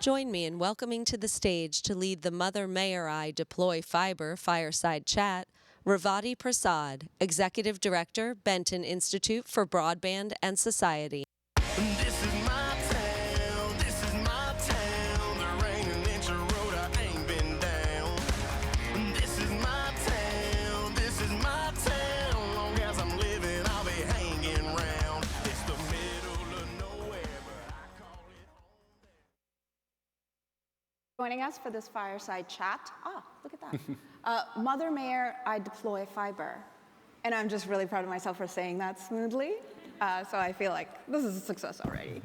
Join me in welcoming to the stage to lead the Mother Mayor I Deploy Fiber Fireside Chat, Revati Prasad, Executive Director, Benton Institute for Broadband and Society. This is my town, this is my town. There ain't an inch of road I ain't been down. This is my town, this is my town. Long as I'm living, I'll be hanging round. It's the middle of nowhere, but I call it home. Joining us for this fireside chat. Look at that. Mother Mayor, I deploy fiber. And I'm just really proud of myself for saying that smoothly. So I feel like this is a success already.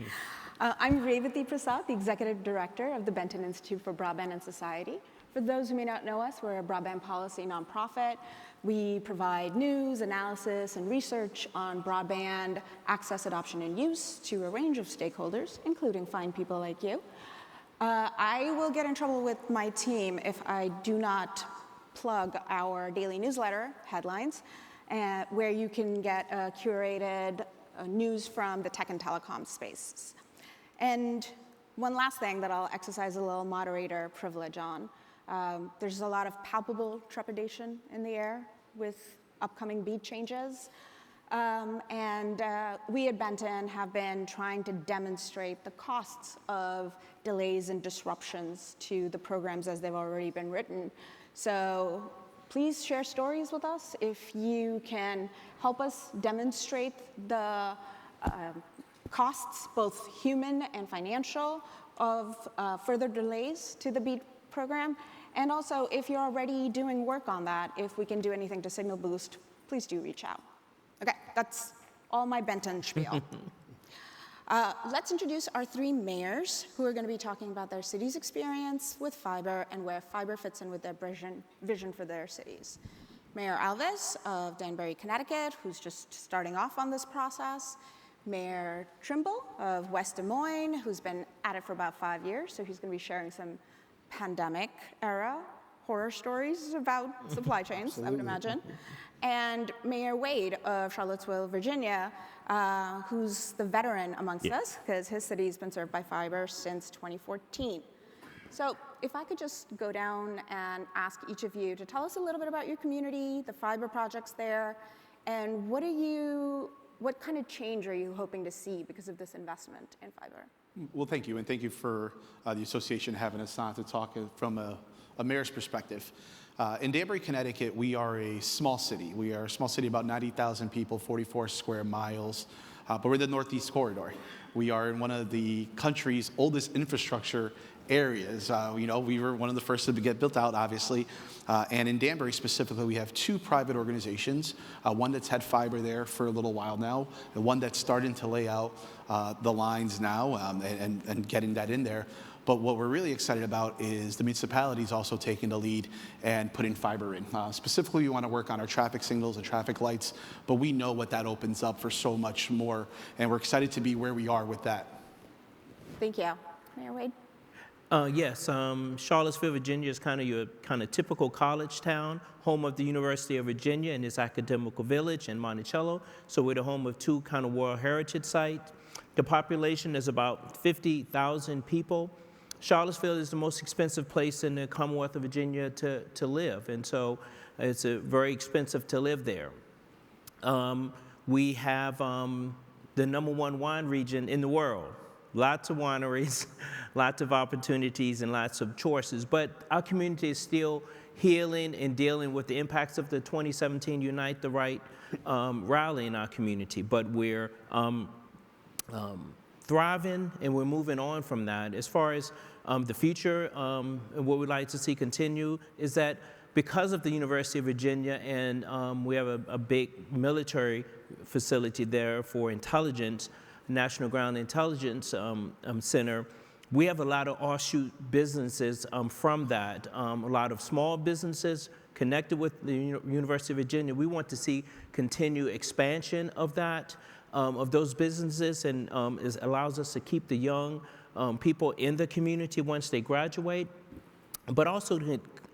I'm Revati Prasad, the Executive Director of the Benton Institute for Broadband and Society. For those who may not know us, we're a broadband policy nonprofit. We provide news, analysis, and research on broadband access, adoption, and use to a range of stakeholders, including fine people like you. I will get in trouble with my team if I do not plug our daily newsletter, Headlines, where you can get curated news from the tech and telecom space. And one last thing that I'll exercise a little moderator privilege on. There's a lot of palpable trepidation in the air with upcoming beat changes. We at Benton have been trying to demonstrate the costs of delays and disruptions to the programs as they've already been written. So please share stories with us if you can help us demonstrate the costs, both human and financial, of further delays to the BEAD program. And also, if you're already doing work on that, if we can do anything to signal boost, please do reach out. Okay, that's all my Benton spiel. Let's introduce our three mayors who are going to be talking about their city's experience with fiber and where fiber fits in with their vision for their cities. Mayor Alves of Danbury, Connecticut, who's just starting off on this process. Mayor Trimble of West Des Moines, who's been at it for about 5 years, so he's going to be sharing some pandemic-era horror stories about supply chains, I would imagine. And Mayor Wade of Charlottesville, Virginia, who's the veteran amongst us, because his city's been served by fiber since 2014. So if I could just go down and ask each of you to tell us a little bit about your community, the fiber projects there, and what kind of change are you hoping to see because of this investment in fiber? Well, thank you, and thank you for the association having us on to talk from a mayor's perspective. In Danbury, Connecticut, we are a small city. We are a small city, about 90,000 people, 44 square miles, but we're in the Northeast Corridor. We are in one of the country's oldest infrastructure areas. We were one of the first to get built out, obviously. And in Danbury specifically, we have two private organizations, one that's had fiber there for a little while now, and one that's starting to lay out the lines now and getting that in there. But what we're really excited about is the municipalities also taking the lead and putting fiber in. Specifically, we want to work on our traffic signals and traffic lights, but we know what that opens up for so much more, and we're excited to be where we are with that. Thank you. Mayor Wade? Yes, Charlottesville, Virginia is kind of your typical college town, home of the University of Virginia and its academical village in Monticello. So we're the home of two kind of World Heritage sites. The population is about 50,000 people. Charlottesville is the most expensive place in the Commonwealth of Virginia to live, and so it's very expensive to live there. We have the #1 wine region in the world. Lots of wineries, lots of opportunities, and lots of choices. But our community is still healing and dealing with the impacts of the 2017 Unite the Right rally in our community. But we're thriving, and we're moving on from that. As far as the future and what we'd like to see continue is that because of the University of Virginia and we have a big military facility there for intelligence, National Ground Intelligence Center, we have a lot of offshoot businesses from that. A lot of small businesses connected with the University of Virginia. We want to see continued expansion of that. Of those businesses, and it allows us to keep the young people in the community once they graduate, but also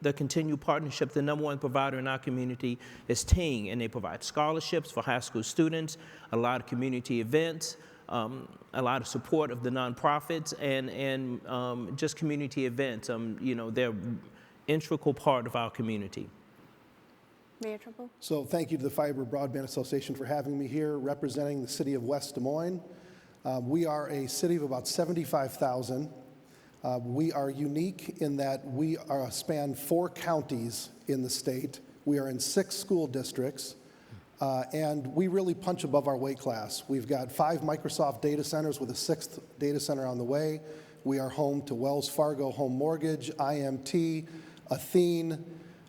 the continued partnership. The #1 provider in our community is Ting, and they provide scholarships for high school students, a lot of community events, a lot of support of the nonprofits and just community events. They're an integral part of our community. Mayor Trimble? So thank you to the Fiber Broadband Association for having me here representing the city of West Des Moines. We are a city of about 75,000. We are unique in that we span 4 counties in the state. We are in 6 school districts, and we really punch above our weight class. We've got 5 Microsoft data centers with a 6th data center on the way. We are home to Wells Fargo Home Mortgage, IMT, Athene,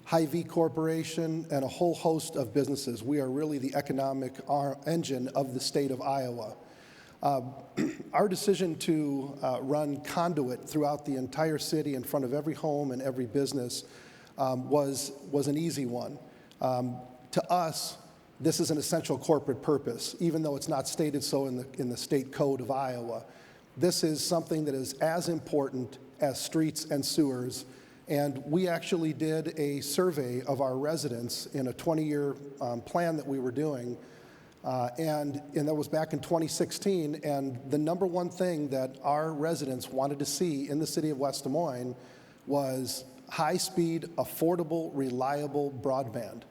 Hy-Vee Corporation, and a whole host of businesses. We are really the economic engine of the state of Iowa. Our decision to run conduit throughout the entire city in front of every home and every business was an easy one. To us, this is an essential corporate purpose, even though it's not stated so in the state code of Iowa. This is something that is as important as streets and sewers. And we actually did a survey of our residents in a 20-year plan that we were doing. And that was back in 2016, and the number one thing that our residents wanted to see in the city of West Des Moines was high-speed, affordable, reliable broadband.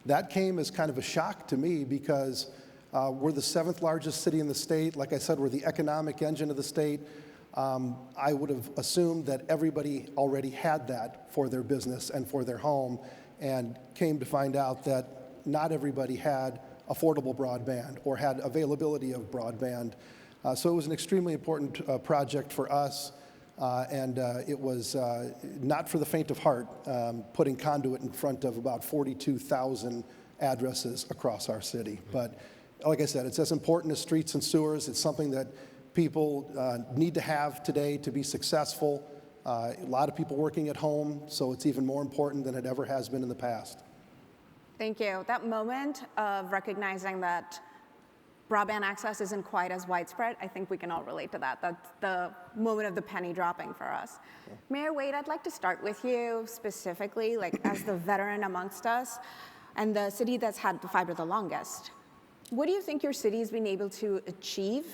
That came as kind of a shock to me because we're the 7th largest city in the state. Like I said, we're the economic engine of the state. I would have assumed that everybody already had that for their business and for their home, and came to find out that not everybody had affordable broadband or had availability of broadband. So it was an extremely important project for us, and it was not for the faint of heart, putting conduit in front of about 42,000 addresses across our city. But like I said, it's as important as streets and sewers. It's something that people need to have today to be successful. A lot of people working at home, so it's even more important than it ever has been in the past. Thank you. That moment of recognizing that broadband access isn't quite as widespread, I think we can all relate to that. That's the moment of the penny dropping for us. Yeah. Mayor Wade, I'd like to start with you specifically, like as the veteran amongst us and the city that's had the fiber the longest. What do you think your city's been able to achieve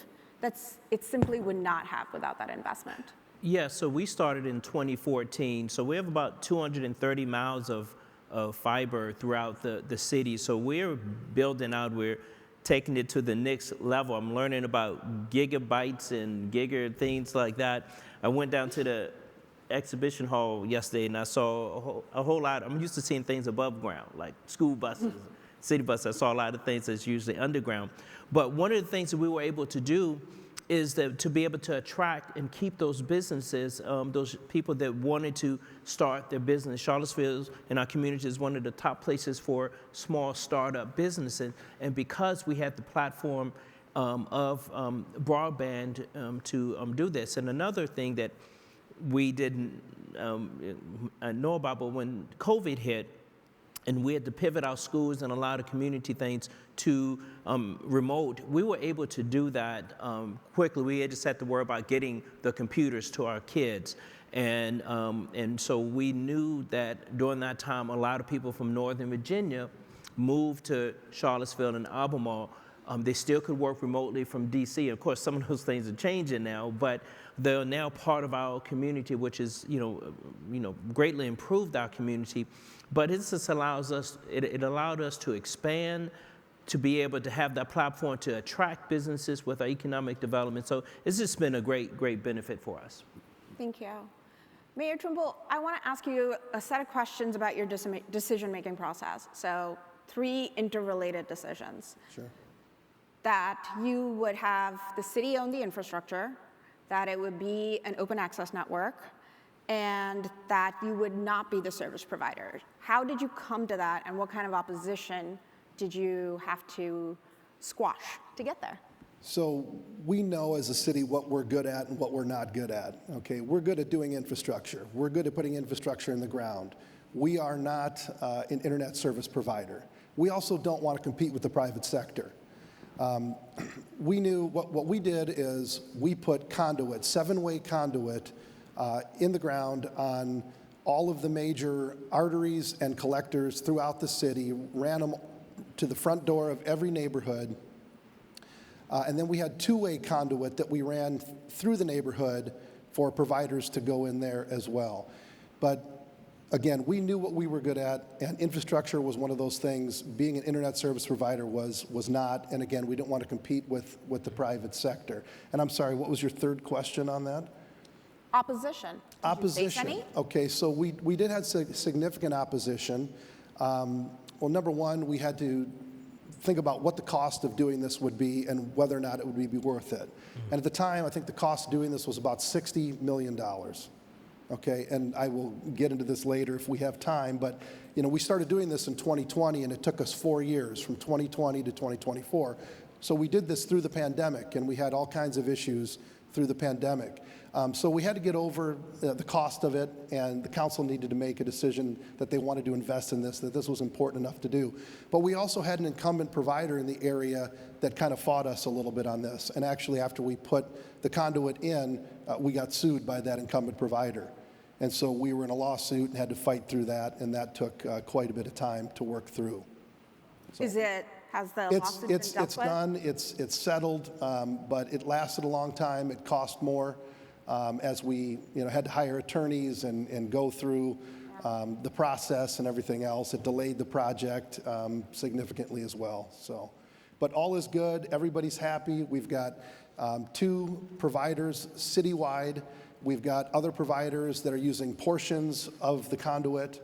it simply would not have without that investment? Yeah, so we started in 2014. So we have about 230 miles of fiber throughout the city. So we're building out, we're taking it to the next level. I'm learning about gigabytes and things like that. I went down to the exhibition hall yesterday and I saw a whole lot. I'm used to seeing things above ground, like school buses, city buses. I saw a lot of things that's usually underground. But one of the things that we were able to do is that to be able to attract and keep those businesses, those people that wanted to start their business. Charlottesville in our community is one of the top places for small startup businesses. And because we had the platform of broadband to do this. And another thing that we didn't know about, but when COVID hit, and we had to pivot our schools and a lot of community things to remote, we were able to do that quickly. We just had to worry about getting the computers to our kids. And so we knew that during that time, a lot of people from Northern Virginia moved to Charlottesville and Albemarle. They still could work remotely from DC. Of course, some of those things are changing now, but they're now part of our community, which is, greatly improved our community. But it just allows us, it allowed us to expand, to be able to have that platform to attract businesses with our economic development. So it's just been a great benefit for us. Thank you. Mayor Trimble, I want to ask you a set of questions about your decision-making process. So 3 interrelated decisions. Sure. That you would have the city own the infrastructure, that it would be an open access network, and that you would not be the service provider. How did you come to that, and what kind of opposition did you have to squash to get there? So we know as a city what we're good at and what we're not good at, okay? We're good at doing infrastructure. We're good at putting infrastructure in the ground. We are not an internet service provider. We also don't want to compete with the private sector. We knew what we did is we put conduit, 7-way conduit, in the ground on all of the major arteries and collectors throughout the city, ran them to the front door of every neighborhood. And then we had two-way conduit that we ran through the neighborhood for providers to go in there as well. But again, we knew what we were good at, and infrastructure was one of those things. Being an internet service provider was not, and again, we didn't want to compete with the private sector. And I'm sorry, what was your third question on that? Opposition. Did you face any? Okay, so we did have significant opposition. Well, number one, we had to think about what the cost of doing this would be and whether or not it would be worth it. And at the time, I think the cost of doing this was about $60 million. Okay, and I will get into this later if we have time, but we started doing this in 2020, and it took us 4 years, from 2020 to 2024. So we did this through the pandemic, and we had all kinds of issues through the pandemic. So we had to get over the cost of it, and the council needed to make a decision that they wanted to invest in this, that this was important enough to do. But we also had an incumbent provider in the area that kind of fought us a little bit on this. And actually, after we put the conduit in, we got sued by that incumbent provider. And so we were in a lawsuit and had to fight through that, and that took quite a bit of time to work through. So Has the lawsuit been dealt it's with? done, it's settled, but it lasted a long time. It cost more as we had to hire attorneys and go through the process and everything else. It delayed the project significantly as well. So, but all is good. Everybody's happy. We've got 2 providers citywide. We've got other providers that are using portions of the conduit.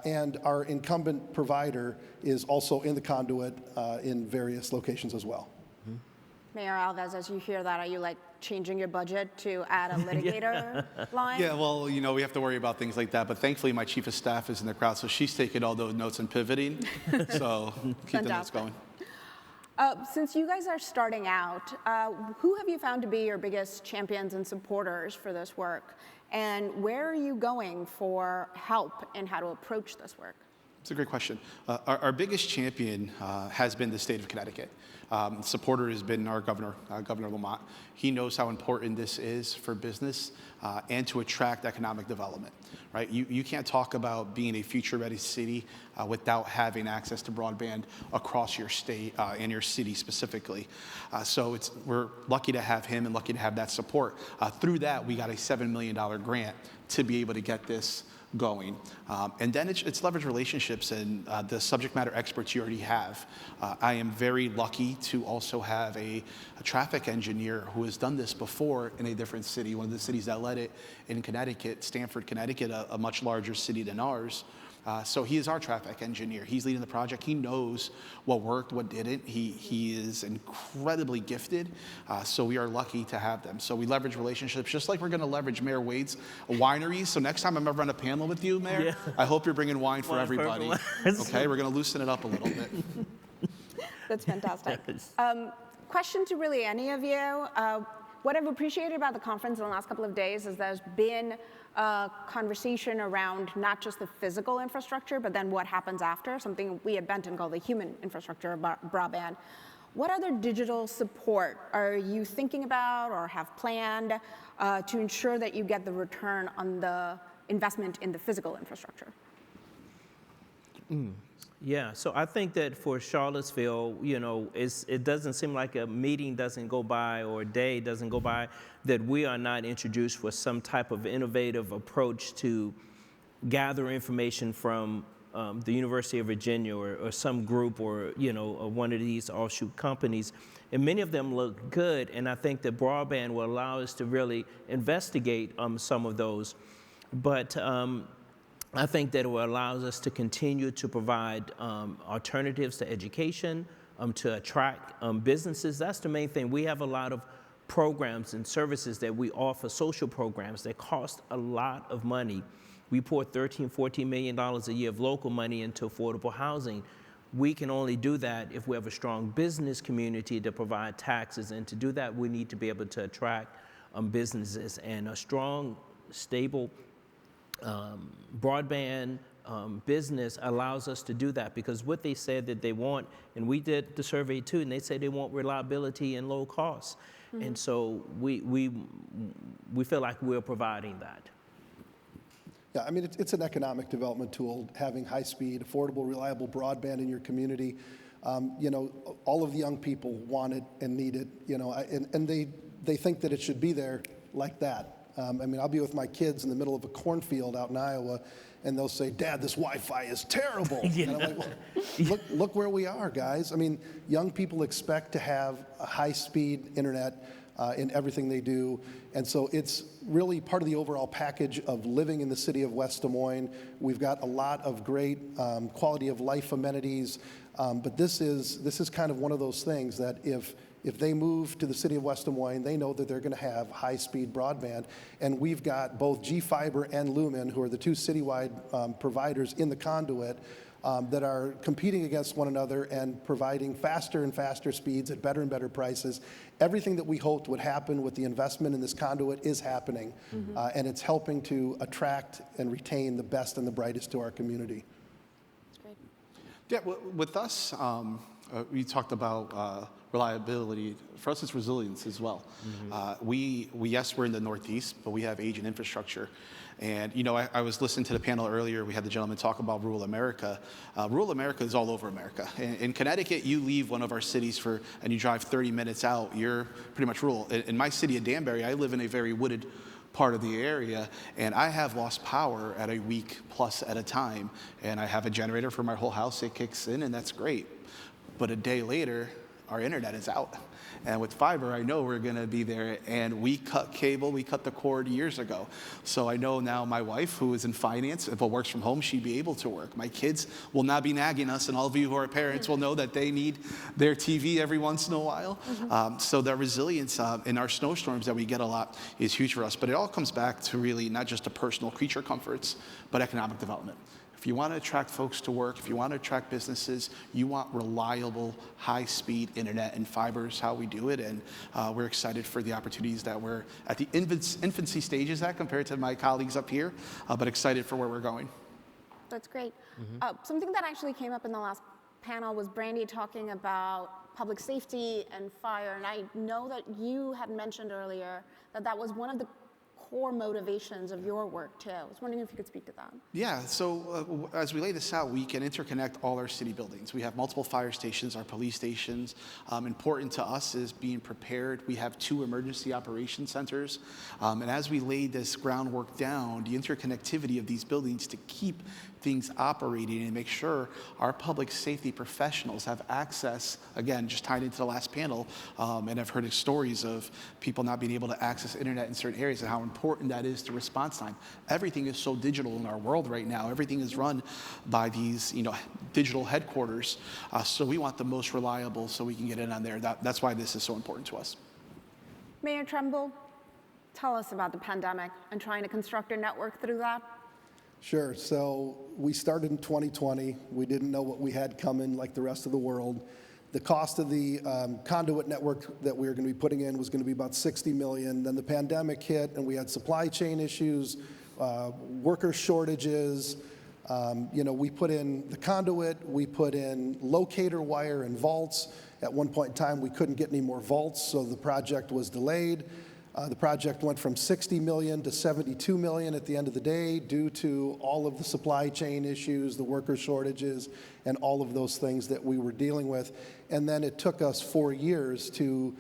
And our incumbent provider is also in the conduit in various locations as well. Mayor Alves, as you hear that, are you like changing your budget to add a litigator line? Yeah, well, we have to worry about things like that, but thankfully my chief of staff is in the crowd, so she's taking all those notes and pivoting, so keep the notes going. Since you guys are starting out, who have you found to be your biggest champions and supporters for this work? And where are you going for help in how to approach this work? It's a great question. Our biggest champion has been the state of Connecticut. Supporter has been our governor, Governor Lamont. He knows how important this is for business and to attract economic development, right? You can't talk about being a future-ready city without having access to broadband across your state and your city specifically. So we're lucky to have him and lucky to have that support. Through that, we got a $7 million grant to be able to get this going. And then it's leverage relationships and the subject matter experts you already have. I am very lucky to also have a traffic engineer who has done this before in a different city, one of the cities that led it in Connecticut, Stamford, Connecticut, a much larger city than ours. So he is our traffic engineer. He's leading the project. He knows what worked, what didn't. He is incredibly gifted. So we are lucky to have them. So we leverage relationships, just like we're going to leverage Mayor Wade's wineries. So next time I'm ever on a panel with you, Mayor, I hope you're bringing wine for everybody. Okay, we're going to loosen it up a little bit. That's fantastic. Question to really any of you. What I've appreciated about the conference in the last couple of days is there's been a conversation around not just the physical infrastructure, but then what happens after, something we at Benton call the human infrastructure of broadband. What other digital support are you thinking about or have planned to ensure that you get the return on the investment in the physical infrastructure? Yeah, so I think that for Charlottesville, it doesn't seem like a meeting doesn't go by or a day doesn't go by that we are not introduced with some type of innovative approach to gather information from the University of Virginia or some group or one of these offshoot companies. And many of them look good, and I think that broadband will allow us to really investigate some of those. But I think that it will allow us to continue to provide alternatives to education, to attract businesses. That's the main thing. We have a lot of programs and services that we offer, social programs that cost a lot of money. We pour $13, $14 million a year of local money into affordable housing. We can only do that if we have a strong business community to provide taxes. And to do that, we need to be able to attract businesses. And a strong, stable broadband business allows us to do that, because what they said that they want, and we did the survey too, and they say they want reliability and low costs. Mm-hmm. And so we feel like we're providing that. Yeah, I mean, it's an economic development tool, having high-speed, affordable, reliable broadband in your community. You know, all of the young people want it and need it, you know, and they think that it should be there like that. I mean, I'll be with my kids in the middle of a cornfield out in Iowa, and they'll say, "Dad, this Wi-Fi is terrible." And I'm like, well, look where we are, guys. I mean, young people expect to have a high-speed internet in everything they do, and so it's really part of the overall package of living in the city of West Des Moines. We've got a lot of great quality of life amenities, but this is kind of one of those things that if they move to the city of West Des Moines, they know that they're going to have high-speed broadband. And we've got both G-Fiber and Lumen, who are the two citywide providers in the conduit, that are competing against one another and providing faster and faster speeds at better and better prices. Everything that we hoped would happen with the investment in this conduit is happening, and it's helping to attract and retain the best and the brightest to our community. That's great. Yeah, with us, we talked about reliability. For us, it's resilience as well. Yes, we're in the Northeast, but we have aging infrastructure. And, you know, I was listening to the panel earlier. We had the gentleman talk about rural America. Rural America is all over America. In Connecticut, you leave one of our cities and you drive 30 minutes out, you're pretty much rural. In my city of Danbury, I live in a very wooded part of the area, and I have lost power at a week plus at a time. And I have a generator for my whole house. It kicks in, and that's great. But a day later, our internet is out. And with fiber, I know we're gonna be there, and we cut cable, we cut the cord years ago. So I know now my wife, who is in finance, if it works from home, she'd be able to work. My kids will not be nagging us, and all of you who are parents will know that they need their TV every once in a while. So the resilience in our snowstorms that we get a lot is huge for us. But it all comes back to really not just the personal creature comforts, but economic development. If you want to attract folks to work, if you want to attract businesses, you want reliable, high-speed internet, and fiber is how we do it. And we're excited for the opportunities that we're at the infancy stages at compared to my colleagues up here, but excited for where we're going. That's great. Something that actually came up in the last panel was Brandy talking about public safety and fire. And I know that you had mentioned earlier that that was one of the core motivations of your work too. I was wondering if you could speak to that. Yeah, so as we lay this out, we can interconnect all our city buildings. We have multiple fire stations, our police stations. Important to us is being prepared. We have 2 emergency operations centers. And as we laid this groundwork down, the interconnectivity of these buildings to keep things operating and make sure our public safety professionals have access, again, just tied into the last panel, and I've heard stories of people not being able to access internet in certain areas and how important that is to response time. Everything is so digital in our world right now. Everything is run by these, digital headquarters. So we want the most reliable so we can get in on there. That's why this is so important to us. Mayor Trimble, tell us about the pandemic and trying to construct a network through that. Sure. So we started in 2020. We didn't know what we had coming like the rest of the world. The cost of the conduit network that we were going to be putting in was going to be about $60 million. Then the pandemic hit, and we had supply chain issues, worker shortages. We put in the conduit. We put in locator wire and vaults. At one point in time, we couldn't get any more vaults, so the project was delayed. The project went from $60 million to $72 million at the end of the day due to all of the supply chain issues, the worker shortages, and all of those things that we were dealing with. And then it took us 4 years to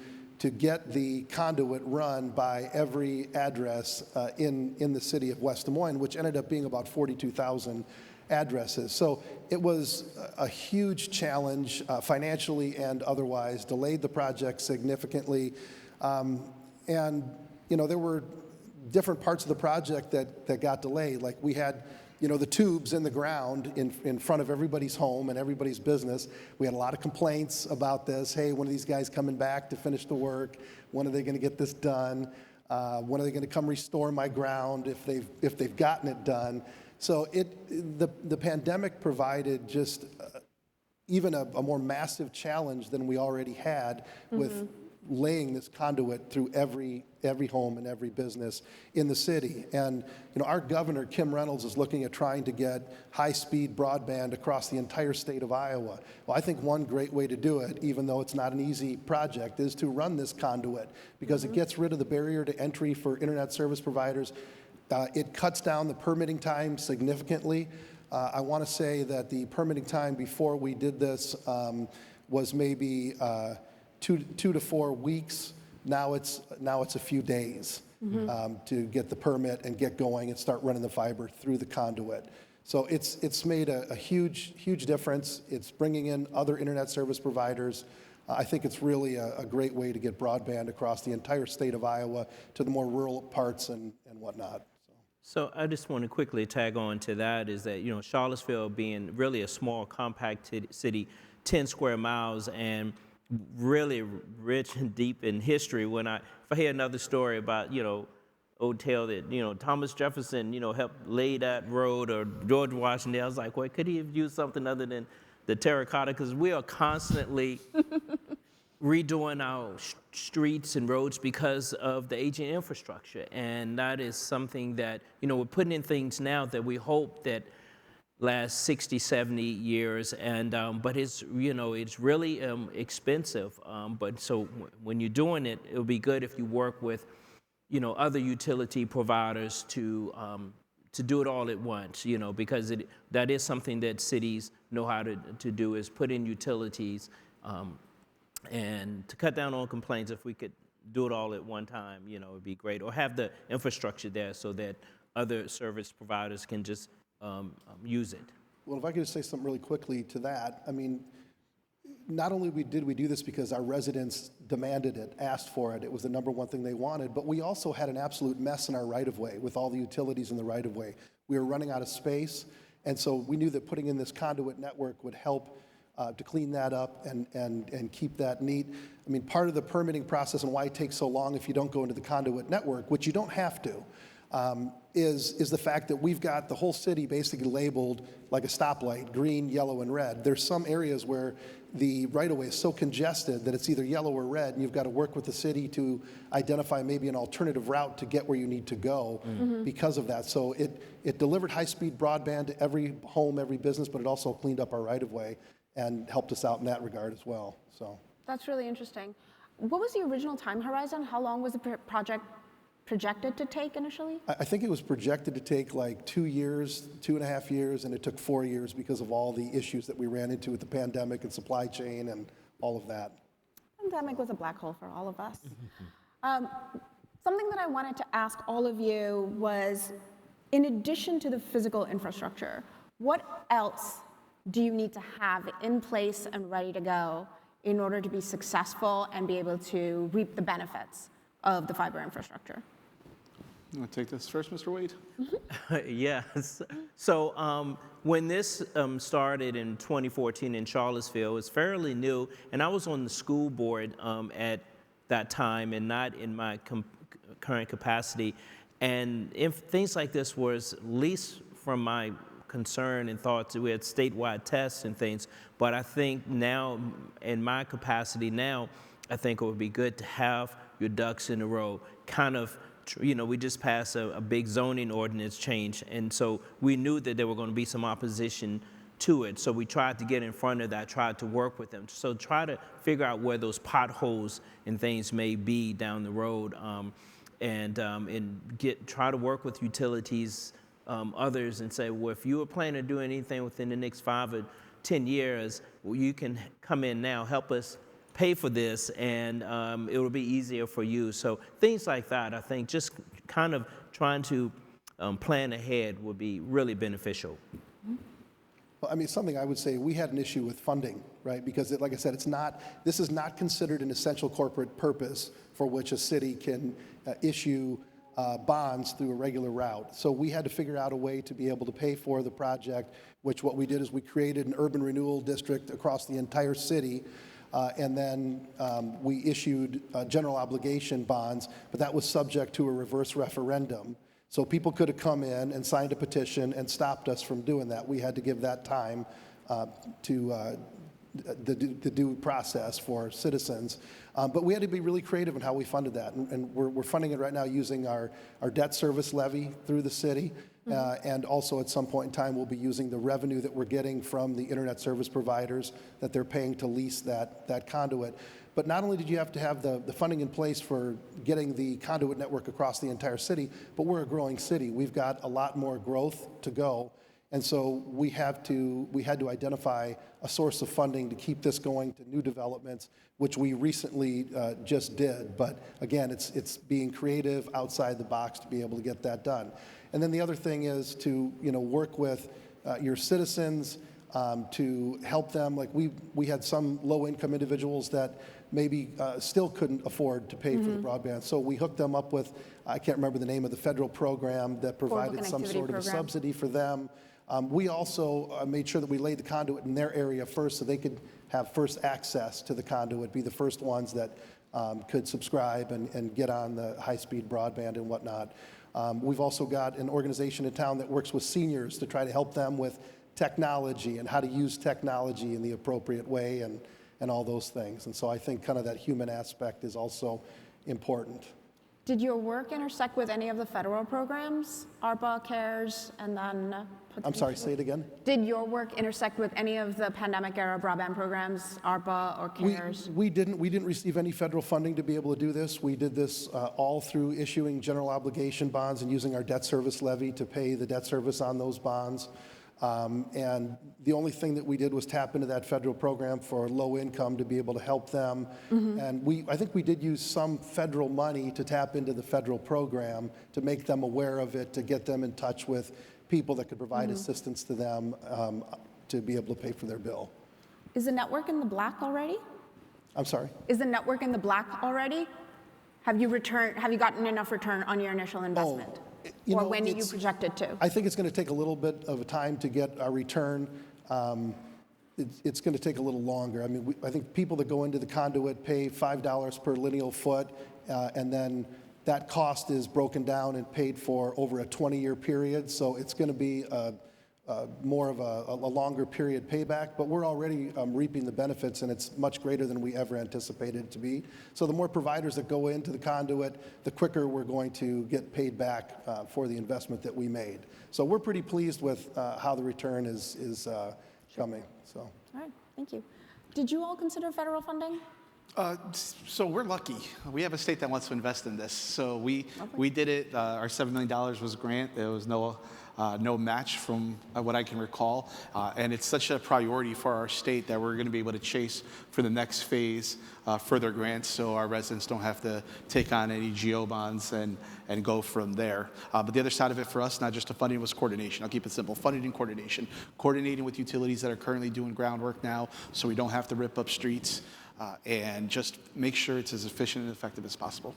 get the conduit run by every address in the city of West Des Moines, which ended up being about 42,000 addresses. So it was a huge challenge financially and otherwise, delayed the project significantly. And there were different parts of the project that got delayed. Like we had, the tubes in the ground in front of everybody's home and everybody's business. We had a lot of complaints about this. Hey, when are these guys coming back to finish the work? When are they going to get this done? When are they going to come restore my ground if they've gotten it done? So the pandemic provided just even a more massive challenge than we already had with laying this conduit through every home and every business in the city. And our governor, Kim Reynolds, is looking at trying to get high-speed broadband across the entire state of Iowa. Well, I think one great way to do it, even though it's not an easy project, is to run this conduit because it gets rid of the barrier to entry for internet service providers. It cuts down the permitting time significantly. I want to say that the permitting time before we did this was maybe 2 to 4 weeks. Now it's a few days to get the permit and get going and start running the fiber through the conduit. So it's made a huge difference. It's bringing in other internet service providers. I think it's really a great way to get broadband across the entire state of Iowa to the more rural parts and whatnot. So I just want to quickly tag on to that is that, Charlottesville being really a small, compact city, 10 square miles, and really rich and deep in history. If I hear another story about, old tale that, Thomas Jefferson, helped lay that road, or George Washington, I was like, well, could he have used something other than the terracotta? Because we are constantly redoing our streets and roads because of the aging infrastructure. And that is something that, we're putting in things now that we hope that last 60, 70 years. And, but it's, it's really expensive. But so when you're doing it, it would be good if you work with, other utility providers to do it all at once, because that is something that cities know how to do, is put in utilities, and to cut down on complaints. If we could do it all at one time, it would be great. Or have the infrastructure there so that other service providers can just use it. Well, if I could just say something really quickly to that, I mean, not only did we do this because our residents demanded it, asked for it, it was the number one thing they wanted, but we also had an absolute mess in our right-of-way with all the utilities in the right-of-way. We were running out of space, and so we knew that putting in this conduit network would help to clean that up and keep that neat. I mean, part of the permitting process and why it takes so long if you don't go into the conduit network, which you don't have to, is the fact that we've got the whole city basically labeled like a stoplight, green, yellow, and red. There's some areas where the right-of-way is so congested that it's either yellow or red, and you've got to work with the city to identify maybe an alternative route to get where you need to go because of that. So it delivered high-speed broadband to every home, every business, but it also cleaned up our right-of-way and helped us out in that regard as well. So That's really interesting. What was the original time horizon? How long was the project projected to take initially? I think it was projected to take like 2 years, 2.5 years, and it took 4 years because of all the issues that we ran into with the pandemic and supply chain and all of that. Pandemic was a black hole for all of us. Something that I wanted to ask all of you was, in addition to the physical infrastructure, what else do you need to have in place and ready to go in order to be successful and be able to reap the benefits of the fiber infrastructure? You want to take this first, Mr. Wade? Yes. So when this started in 2014 in Charlottesville, it was fairly new, and I was on the school board at that time and not in my current capacity. And if things like this was, at least from my concern and thoughts, we had statewide tests and things, but I think now, in my capacity now, I think it would be good to have your ducks in a row. Kind of, we just passed a big zoning ordinance change, and so we knew that there were going to be some opposition to it. So we tried to get in front of that, tried to work with them. So try to figure out where those potholes and things may be down the road, and try to work with utilities, others, and say, well, if you were planning to do anything within the next 5 or 10 years, well, you can come in now, help us pay for this, and it will be easier for you. So things like that, I think just kind of trying to plan ahead would be really beneficial. Well, I mean, something I would say, we had an issue with funding, right? Because like I said, this is not considered an essential corporate purpose for which a city can issue bonds through a regular route. So we had to figure out a way to be able to pay for the project, which what we did is we created an urban renewal district across the entire city, and then we issued general obligation bonds, but that was subject to a reverse referendum. So people could have come in and signed a petition and stopped us from doing that. We had to give that time to the due process for citizens. But we had to be really creative in how we funded that. And we're funding it right now using our debt service levy through the city. And also at some point in time, we'll be using the revenue that we're getting from the internet service providers that they're paying to lease that conduit. But not only did you have to have the funding in place for getting the conduit network across the entire city, but we're a growing city. We've got a lot more growth to go. And so we had to identify a source of funding to keep this going to new developments, which we recently just did. But again, it's being creative outside the box to be able to get that done. And then the other thing is to work with your citizens to help them. Like we had some low-income individuals that maybe still couldn't afford to pay for the broadband. So we hooked them up with, I can't remember the name of the federal program that provided some sort of a subsidy for them. We also made sure that we laid the conduit in their area first so they could have first access to the conduit, be the first ones that could subscribe and get on the high-speed broadband and whatnot. We've also got an organization in town that works with seniors to try to help them with technology and how to use technology in the appropriate way and all those things. And so I think kind of that human aspect is also important. Did your work intersect with any of the federal programs, ARPA, CARES, and then I'm sorry, say it again? Did your work intersect with any of the pandemic-era broadband programs, ARPA or CARES? We didn't receive any federal funding to be able to do this. We did this all through issuing general obligation bonds and using our debt service levy to pay the debt service on those bonds. And the only thing that we did was tap into that federal program for low income to be able to help them. And I think we did use some federal money to tap into the federal program to make them aware of it, to get them in touch with people that could provide assistance to them to be able to pay for their bill. Is the network in the black already? I'm sorry? Is the network in the black already? Have you gotten enough return on your initial investment? Or when do you project it to? I think it's going to take a little bit of time to get a return. It's going to take a little longer. I mean, I think people that go into the conduit pay $5 per lineal foot, and then that cost is broken down and paid for over a 20-year period. So it's going to be more of a longer period payback, but we're already reaping the benefits, and it's much greater than we ever anticipated it to be. So the more providers that go into the conduit, the quicker we're going to get paid back for the investment that we made. So we're pretty pleased with how the return is coming. So. All right, thank you. Did you all consider federal funding? So we're lucky. We have a state that wants to invest in this. So we did it. Our $7 million was a grant. There was no match from what I can recall. And it's such a priority for our state that we're going to be able to chase for the next phase further grants so our residents don't have to take on any GO bonds and go from there. But the other side of it for us, not just the funding, was coordination. I'll keep it simple. Funding and coordination. Coordinating with utilities that are currently doing groundwork now so we don't have to rip up streets. And just make sure it's as efficient and effective as possible.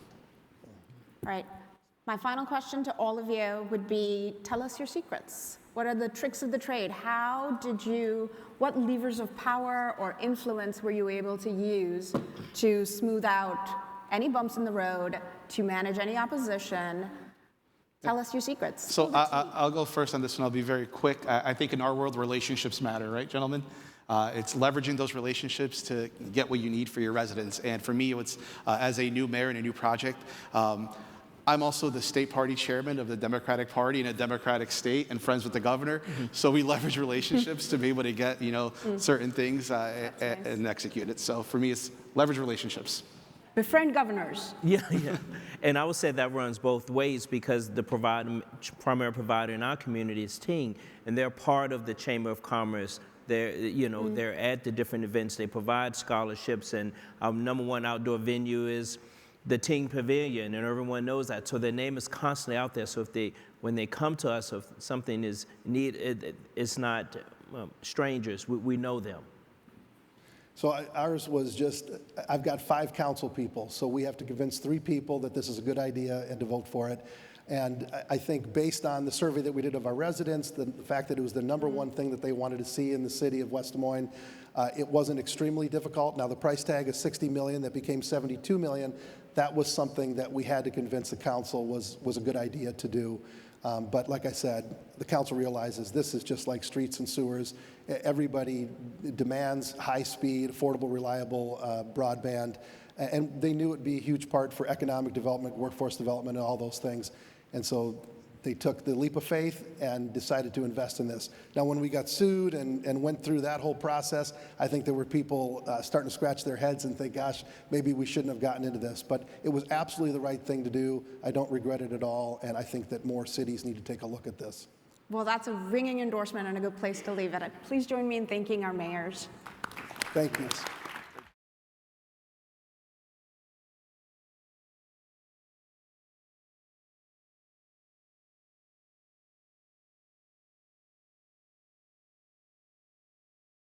All right. My final question to all of you would be, tell us your secrets. What are the tricks of the trade? What levers of power or influence were you able to use to smooth out any bumps in the road, to manage any opposition? Tell us your secrets. So I'll go first on this one. I'll be very quick. I think in our world, relationships matter, right, gentlemen? It's leveraging those relationships to get what you need for your residents. And for me, it's as a new mayor in a new project, I'm also the state party chairman of the Democratic Party in a Democratic state and friends with the governor. So we leverage relationships to be able to get, certain things and execute it. So for me, it's leverage relationships. Befriend governors. Yeah. And I would say that runs both ways because the primary provider in our community is Ting, and they're part of the Chamber of Commerce. They're at the different events. They provide scholarships, and our number one outdoor venue is the Ting Pavilion, and everyone knows that. So their name is constantly out there. So when they come to us, if something is needed, it's not strangers. We know them. So ours was I've got 5 council people, so we have to convince 3 people that this is a good idea and to vote for it. And I think based on the survey that we did of our residents, the fact that it was the number one thing that they wanted to see in the city of West Des Moines, it wasn't extremely difficult. Now the price tag is $60 million, that became $72 million. That was something that we had to convince the council was a good idea to do. But like I said, the council realizes this is just like streets and sewers. Everybody demands high-speed, affordable, reliable broadband. And they knew it would be a huge part for economic development, workforce development, and all those things. And so they took the leap of faith and decided to invest in this. Now, when we got sued and went through that whole process, I think there were people starting to scratch their heads and think, gosh, maybe we shouldn't have gotten into this. But it was absolutely the right thing to do. I don't regret it at all. And I think that more cities need to take a look at this. Well, that's a ringing endorsement and a good place to leave it. Please join me in thanking our mayors. Thank you.